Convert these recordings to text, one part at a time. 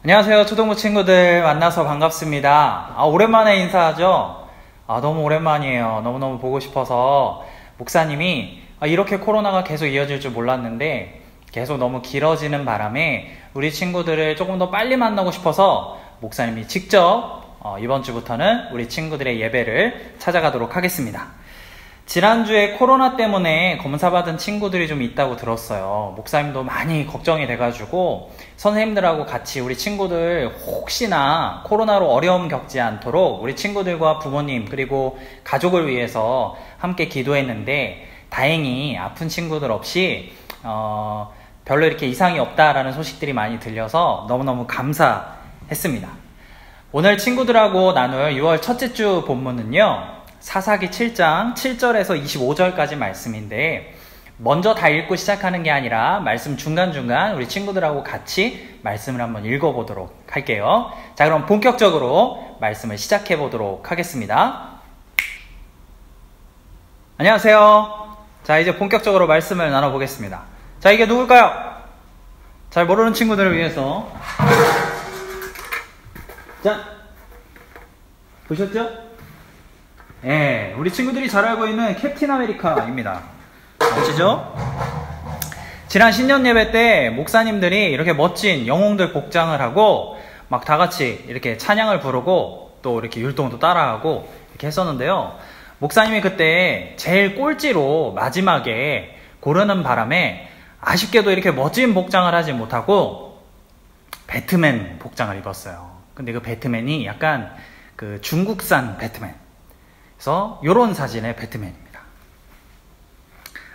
안녕하세요. 초등부 친구들 만나서 반갑습니다. 오랜만에 인사하죠? 너무 오랜만이에요. 너무너무 보고 싶어서 목사님이 이렇게 코로나가 계속 이어질 줄 몰랐는데 계속 너무 길어지는 바람에 우리 친구들을 조금 더 빨리 만나고 싶어서 목사님이 직접 이번 주부터는 우리 친구들의 예배를 찾아가도록 하겠습니다. 지난주에 코로나 때문에 검사받은 친구들이 좀 있다고 들었어요. 목사님도 많이 걱정이 돼가지고 선생님들하고 같이 우리 친구들 혹시나 코로나로 어려움 겪지 않도록 우리 친구들과 부모님 그리고 가족을 위해서 함께 기도했는데 다행히 아픈 친구들 없이 별로 이렇게 이상이 없다라는 소식들이 많이 들려서 너무너무 감사했습니다. 오늘 친구들하고 나눌 6월 첫째 주 본문은요, 사사기 7장 7절에서 25절까지 말씀인데 먼저 다 읽고 시작하는 게 아니라 말씀 중간중간 우리 친구들하고 같이 말씀을 한번 읽어보도록 할게요. 자, 그럼 본격적으로 말씀을 시작해 보도록 하겠습니다. 안녕하세요. 자, 이제 본격적으로 말씀을 나눠보겠습니다. 자, 이게 누굴까요? 잘 모르는 친구들을 위해서, 자, 보셨죠? 예, 우리 친구들이 잘 알고 있는 캡틴 아메리카입니다. 아시죠? 지난 신년 예배 때 목사님들이 이렇게 멋진 영웅들 복장을 하고 막 다 같이 이렇게 찬양을 부르고 또 이렇게 율동도 따라하고 이렇게 했었는데요. 목사님이 그때 제일 꼴찌로 마지막에 고르는 바람에 아쉽게도 이렇게 멋진 복장을 하지 못하고 배트맨 복장을 입었어요. 근데 그 배트맨이 약간 그 중국산 배트맨. 그래서 요런 사진의 배트맨입니다.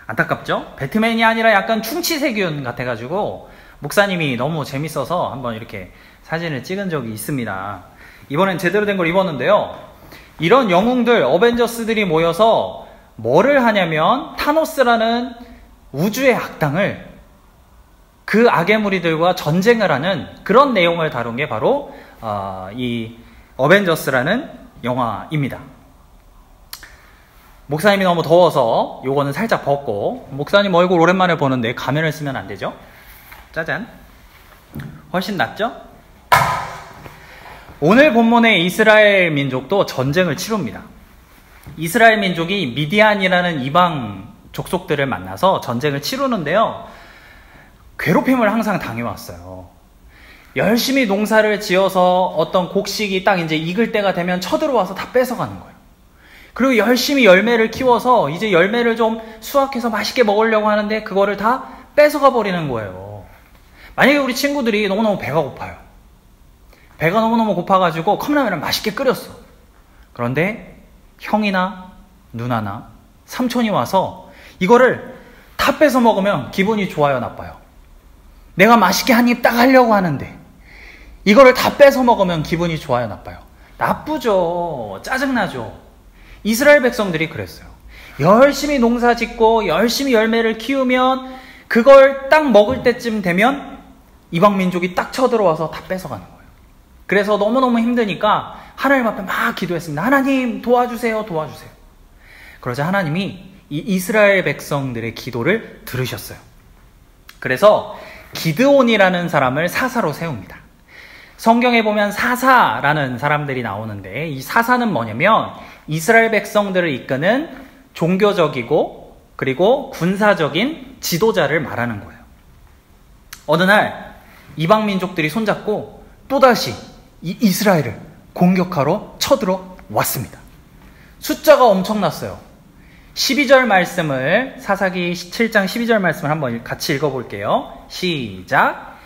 안타깝죠? 배트맨이 아니라 약간 충치세균 같아가지고 목사님이 너무 재밌어서 한번 이렇게 사진을 찍은 적이 있습니다. 이번엔 제대로 된 걸 입었는데요. 이런 영웅들, 어벤져스들이 모여서 뭐를 하냐면 타노스라는 우주의 악당을 그 악의 무리들과 전쟁을 하는 그런 내용을 다룬 게 바로 이 어벤져스라는 영화입니다. 목사님이 너무 더워서 요거는 살짝 벗고, 목사님 얼굴 오랜만에 보는데 가면을 쓰면 안 되죠? 짜잔. 훨씬 낫죠? 오늘 본문의 이스라엘 민족도 전쟁을 치룹니다. 이스라엘 민족이 미디안이라는 이방 족속들을 만나서 전쟁을 치르는데요. 괴롭힘을 항상 당해왔어요. 열심히 농사를 지어서 어떤 곡식이 딱 이제 익을 때가 되면 쳐들어와서 다 뺏어가는 거예요. 그리고 열심히 열매를 키워서 이제 열매를 좀 수확해서 맛있게 먹으려고 하는데 그거를 다 뺏어가 버리는 거예요. 만약에 우리 친구들이 너무너무 배가 고파요. 배가 너무너무 고파가지고 컵라면을 맛있게 끓였어. 그런데 형이나 누나나 삼촌이 와서 이거를 다 뺏어 먹으면 기분이 좋아요, 나빠요? 내가 맛있게 한 입 딱 하려고 하는데 이거를 다 뺏어 먹으면 기분이 좋아요, 나빠요? 나쁘죠. 짜증나죠. 이스라엘 백성들이 그랬어요. 열심히 농사 짓고 열심히 열매를 키우면 그걸 딱 먹을 때쯤 되면 이방 민족이 딱 쳐들어와서 다 뺏어가는 거예요. 그래서 너무너무 힘드니까 하나님 앞에 막 기도했습니다. 하나님 도와주세요, 도와주세요. 그러자 하나님이 이 이스라엘 백성들의 기도를 들으셨어요. 그래서 기드온이라는 사람을 사사로 세웁니다. 성경에 보면 사사라는 사람들이 나오는데 이 사사는 뭐냐면 이스라엘 백성들을 이끄는 종교적이고 그리고 군사적인 지도자를 말하는 거예요. 어느 날 이방 민족들이 손잡고 또다시 이 이스라엘을 공격하러 쳐들어 왔습니다. 숫자가 엄청났어요. 12절 말씀을, 사사기 7장 12절 말씀을 한번 같이 읽어볼게요. 시작.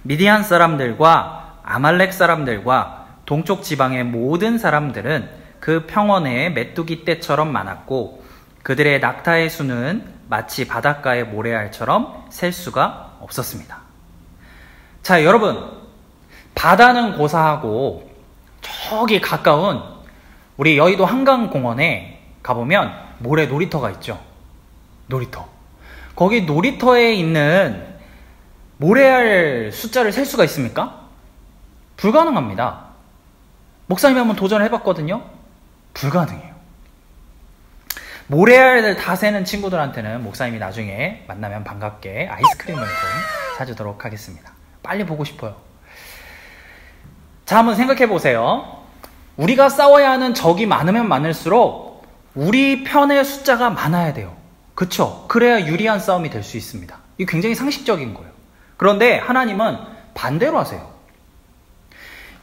미디안 사람들과 아말렉 사람들과 동쪽 지방의 모든 사람들은 그 평원에 메뚜기 떼처럼 많았고 그들의 낙타의 수는 마치 바닷가의 모래알처럼 셀 수가 없었습니다. 자, 여러분, 바다는 고사하고 저기 가까운 우리 여의도 한강공원에 가보면 모래 놀이터가 있죠. 놀이터. 거기 놀이터에 있는 모래알 숫자를 셀 수가 있습니까? 불가능합니다. 목사님이 한번 도전을 해봤거든요. 불가능해요. 모래알을 다 세는 친구들한테는 목사님이 나중에 만나면 반갑게 아이스크림을 좀 사주도록 하겠습니다. 빨리 보고 싶어요. 자, 한번 생각해 보세요. 우리가 싸워야 하는 적이 많으면 많을수록 우리 편의 숫자가 많아야 돼요. 그쵸? 그래야 유리한 싸움이 될 수 있습니다. 이게 굉장히 상식적인 거예요. 그런데 하나님은 반대로 하세요.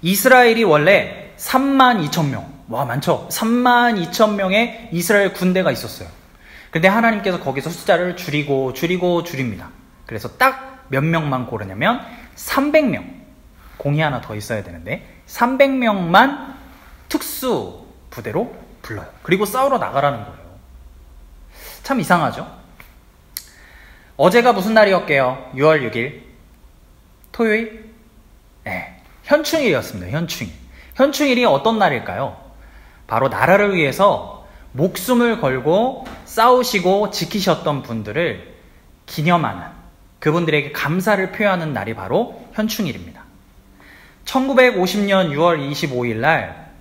이스라엘이 원래 32,000명, 와 많죠? 32,000명의 이스라엘 군대가 있었어요. 근데 하나님께서 거기서 숫자를 줄입니다. 그래서 딱 몇 명만 고르냐면 300명, 공이 하나 더 있어야 되는데 300명만 특수 부대로 불러요. 그리고 싸우러 나가라는 거예요. 참 이상하죠? 어제가 무슨 날이었게요? 6월 6일 토요일? 네, 현충일이었습니다. 현충일이 어떤 날일까요? 바로 나라를 위해서 목숨을 걸고 싸우시고 지키셨던 분들을 기념하는, 그분들에게 감사를 표하는 날이 바로 현충일입니다. 1950년 6월 25일 날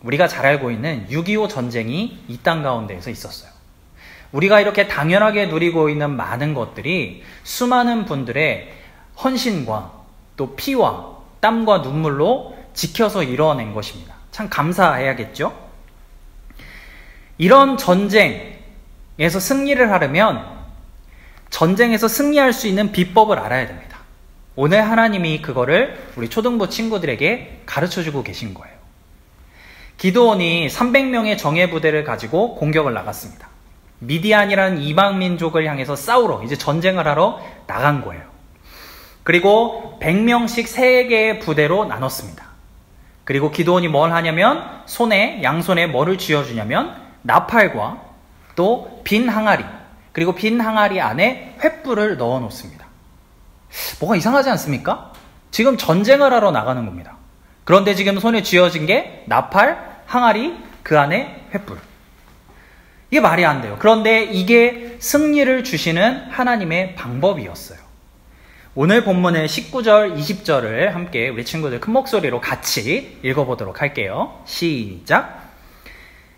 우리가 잘 알고 있는 6.25 전쟁이 이 땅 가운데에서 있었어요. 우리가 이렇게 당연하게 누리고 있는 많은 것들이 수많은 분들의 헌신과 또 피와 땀과 눈물로 지켜서 이뤄낸 것입니다. 참 감사해야겠죠? 이런 전쟁에서 승리를 하려면 전쟁에서 승리할 수 있는 비법을 알아야 됩니다. 오늘 하나님이 그거를 우리 초등부 친구들에게 가르쳐주고 계신 거예요. 기드온이 300명의 정예부대를 가지고 공격을 나갔습니다. 미디안이라는 이방민족을 향해서 싸우러, 이제 전쟁을 하러 나간 거예요. 그리고 100명씩 3개의 부대로 나눴습니다. 그리고 기드온이 뭘 하냐면 양손에 뭐를 쥐어주냐면 나팔과 또 빈 항아리, 그리고 빈 항아리 안에 횃불을 넣어 놓습니다. 뭐가 이상하지 않습니까? 지금 전쟁을 하러 나가는 겁니다. 그런데 지금 손에 쥐어진 게 나팔, 항아리, 그 안에 횃불. 이게 말이 안 돼요. 그런데 이게 승리를 주시는 하나님의 방법이었어요. 오늘 본문의 19절, 20절을 함께 우리 친구들 큰 목소리로 같이 읽어보도록 할게요. 시작!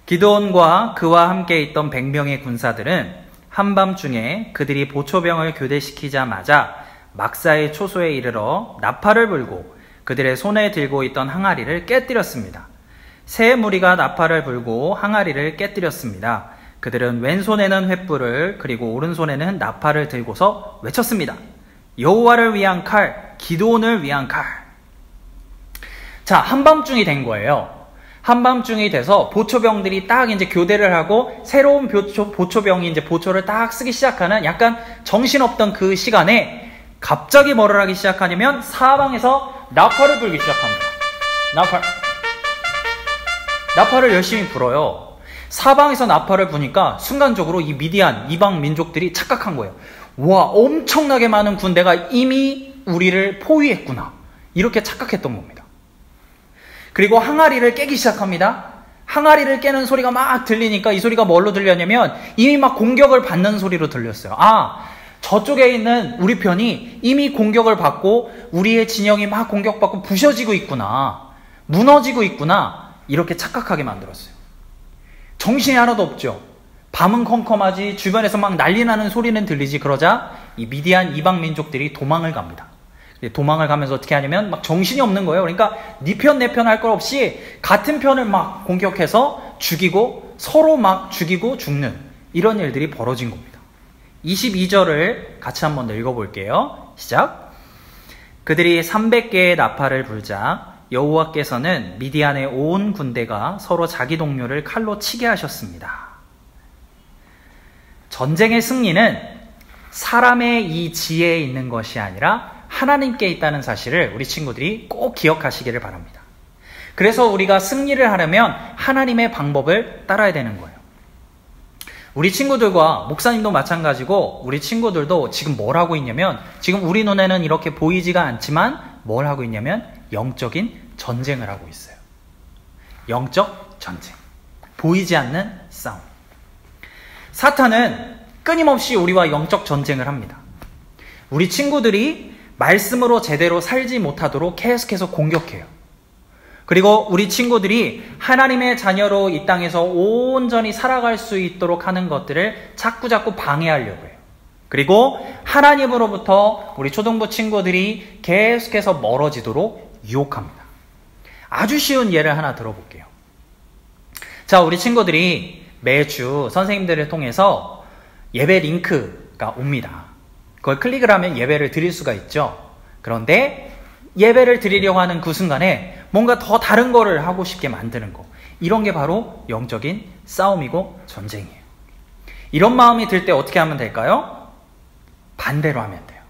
기드온과 그와 함께 있던 100명의 군사들은 한밤중에 그들이 보초병을 교대시키자마자 막사의 초소에 이르러 나팔을 불고 그들의 손에 들고 있던 항아리를 깨뜨렸습니다. 세 무리가 나팔을 불고 항아리를 깨뜨렸습니다. 그들은 왼손에는 횃불을 그리고 오른손에는 나팔을 들고서 외쳤습니다. 여호와를 위한 칼, 기드온을 위한 칼. 자, 한밤중이 된 거예요. 한밤중이 돼서 보초병들이 딱 이제 교대를 하고 새로운 보초병이 이제 보초를 딱 쓰기 시작하는 약간 정신없던 그 시간에 갑자기 뭐를 하기 시작하냐면 사방에서 나팔을 불기 시작합니다. 나팔을 열심히 불어요. 사방에서 나팔을 부니까 순간적으로 이 미디안 이방 민족들이 착각한 거예요. 와, 엄청나게 많은 군대가 이미 우리를 포위했구나, 이렇게 착각했던 겁니다. 그리고 항아리를 깨기 시작합니다. 항아리를 깨는 소리가 막 들리니까 이 소리가 뭘로 들렸냐면 이미 막 공격을 받는 소리로 들렸어요. 아, 저쪽에 있는 우리 편이 이미 공격을 받고 우리의 진영이 막 공격받고 부셔지고 있구나, 무너지고 있구나, 이렇게 착각하게 만들었어요. 정신이 하나도 없죠. 밤은 컴컴하지 주변에서 막 난리 나는 소리는 들리지. 그러자 이 미디안 이방 민족들이 도망을 갑니다. 도망을 가면서 어떻게 하냐면 막 정신이 없는 거예요. 그러니까 네 편 내 편 할 것 없이 같은 편을 막 공격해서 죽이고 서로 막 죽이고 죽는 이런 일들이 벌어진 겁니다. 22절을 같이 한번 읽어볼게요. 시작! 그들이 300개의 나팔을 불자 여호와께서는 미디안의 온 군대가 서로 자기 동료를 칼로 치게 하셨습니다. 전쟁의 승리는 사람의 이 지혜에 있는 것이 아니라 하나님께 있다는 사실을 우리 친구들이 꼭 기억하시기를 바랍니다. 그래서 우리가 승리를 하려면 하나님의 방법을 따라야 되는 거예요. 우리 친구들과 목사님도 마찬가지고 우리 친구들도 지금 뭘 하고 있냐면 지금 우리 눈에는 이렇게 보이지가 않지만 뭘 하고 있냐면 영적인 전쟁을 하고 있어요. 영적 전쟁. 보이지 않는 싸움. 사탄은 끊임없이 우리와 영적 전쟁을 합니다. 우리 친구들이 말씀으로 제대로 살지 못하도록 계속해서 공격해요. 그리고 우리 친구들이 하나님의 자녀로 이 땅에서 온전히 살아갈 수 있도록 하는 것들을 자꾸자꾸 방해하려고 해요. 그리고 하나님으로부터 우리 초등부 친구들이 계속해서 멀어지도록 유혹합니다. 아주 쉬운 예를 하나 들어볼게요. 자, 우리 친구들이 매주 선생님들을 통해서 예배 링크가 옵니다. 그걸 클릭을 하면 예배를 드릴 수가 있죠. 그런데 예배를 드리려고 하는 그 순간에 뭔가 더 다른 거를 하고 싶게 만드는 거. 이런 게 바로 영적인 싸움이고 전쟁이에요. 이런 마음이 들 때 어떻게 하면 될까요? 반대로 하면 돼요.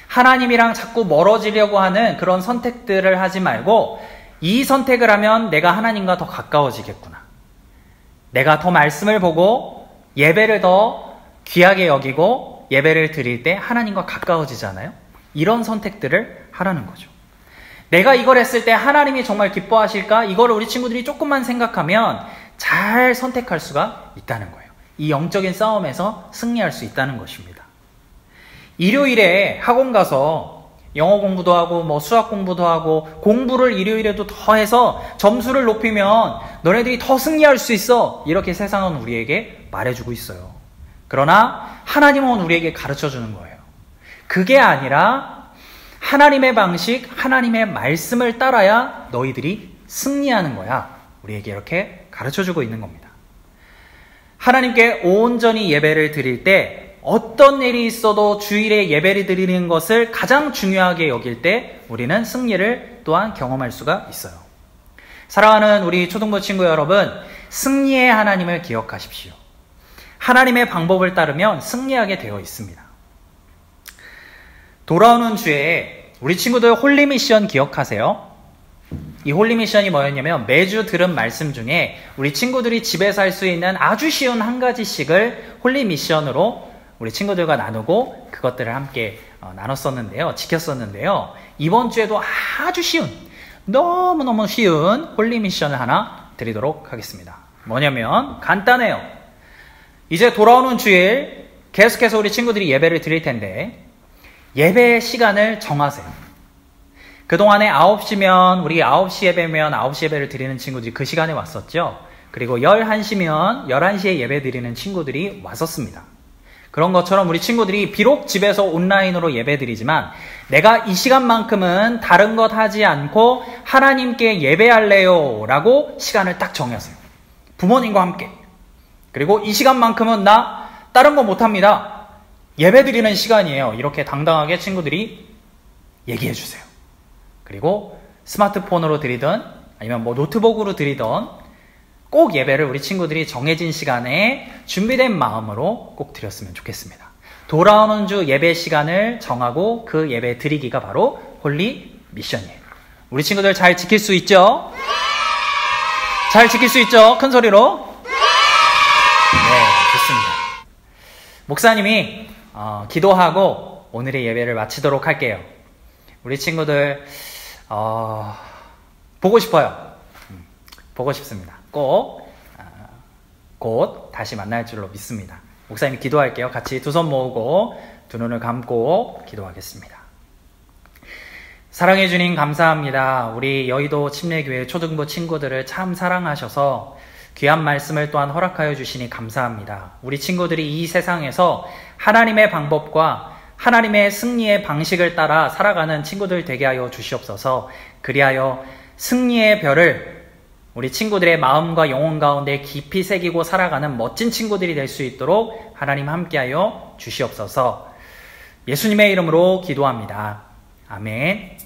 하나님이랑 자꾸 멀어지려고 하는 그런 선택들을 하지 말고 이 선택을 하면 내가 하나님과 더 가까워지겠구나. 내가 더 말씀을 보고 예배를 더 귀하게 여기고 예배를 드릴 때 하나님과 가까워지잖아요. 이런 선택들을 하라는 거죠. 내가 이걸 했을 때 하나님이 정말 기뻐하실까? 이걸 우리 친구들이 조금만 생각하면 잘 선택할 수가 있다는 거예요. 이 영적인 싸움에서 승리할 수 있다는 것입니다. 일요일에 학원 가서 영어 공부도 하고 수학 공부도 하고 공부를 일요일에도 더 해서 점수를 높이면 너네들이 더 승리할 수 있어. 이렇게 세상은 우리에게 말해주고 있어요. 그러나 하나님은 우리에게 가르쳐주는 거예요. 그게 아니라 하나님의 방식, 하나님의 말씀을 따라야 너희들이 승리하는 거야. 우리에게 이렇게 가르쳐주고 있는 겁니다. 하나님께 온전히 예배를 드릴 때 어떤 일이 있어도 주일에 예배를 드리는 것을 가장 중요하게 여길 때 우리는 승리를 또한 경험할 수가 있어요. 사랑하는 우리 초등부 친구 여러분, 승리의 하나님을 기억하십시오. 하나님의 방법을 따르면 승리하게 되어 있습니다. 돌아오는 주에 우리 친구들 홀리미션 기억하세요? 이 홀리미션이 뭐였냐면 매주 들은 말씀 중에 우리 친구들이 집에서 할 수 있는 아주 쉬운 한 가지씩을 홀리미션으로 우리 친구들과 나누고 그것들을 함께 나눴었는데요. 지켰었는데요. 이번 주에도 아주 쉬운, 너무너무 쉬운 홀리미션을 하나 드리도록 하겠습니다. 뭐냐면 간단해요. 이제 돌아오는 주일 계속해서 우리 친구들이 예배를 드릴 텐데 예배 시간을 정하세요. 그동안에 9시면 우리 9시 예배면 9시 예배를 드리는 친구들이 그 시간에 왔었죠. 그리고 11시면 11시에 예배 드리는 친구들이 왔었습니다. 그런 것처럼 우리 친구들이 비록 집에서 온라인으로 예배 드리지만 내가 이 시간만큼은 다른 것 하지 않고 하나님께 예배할래요 라고 시간을 딱 정하세요. 부모님과 함께. 그리고 이 시간만큼은 나 다른 거 못합니다. 예배 드리는 시간이에요. 이렇게 당당하게 친구들이 얘기해 주세요. 그리고 스마트폰으로 드리든 아니면 노트북으로 드리든 꼭 예배를 우리 친구들이 정해진 시간에 준비된 마음으로 꼭 드렸으면 좋겠습니다. 돌아오는 주 예배 시간을 정하고 그 예배 드리기가 바로 홀리 미션이에요. 우리 친구들 잘 지킬 수 있죠? 잘 지킬 수 있죠? 큰 소리로. 네, 좋습니다. 목사님이 기도하고 오늘의 예배를 마치도록 할게요. 우리 친구들 보고 싶어요. 보고 싶습니다. 곧 다시 만날 줄로 믿습니다. 목사님이 기도할게요. 같이 두 손 모으고 두 눈을 감고 기도하겠습니다. 사랑해 주님 감사합니다. 우리 여의도 침례교회 초등부 친구들을 참 사랑하셔서 귀한 말씀을 또한 허락하여 주시니 감사합니다. 우리 친구들이 이 세상에서 하나님의 방법과 하나님의 승리의 방식을 따라 살아가는 친구들 되게 하여 주시옵소서. 그리하여 승리의 별을 우리 친구들의 마음과 영혼 가운데 깊이 새기고 살아가는 멋진 친구들이 될 수 있도록 하나님 함께하여 주시옵소서. 예수님의 이름으로 기도합니다. 아멘.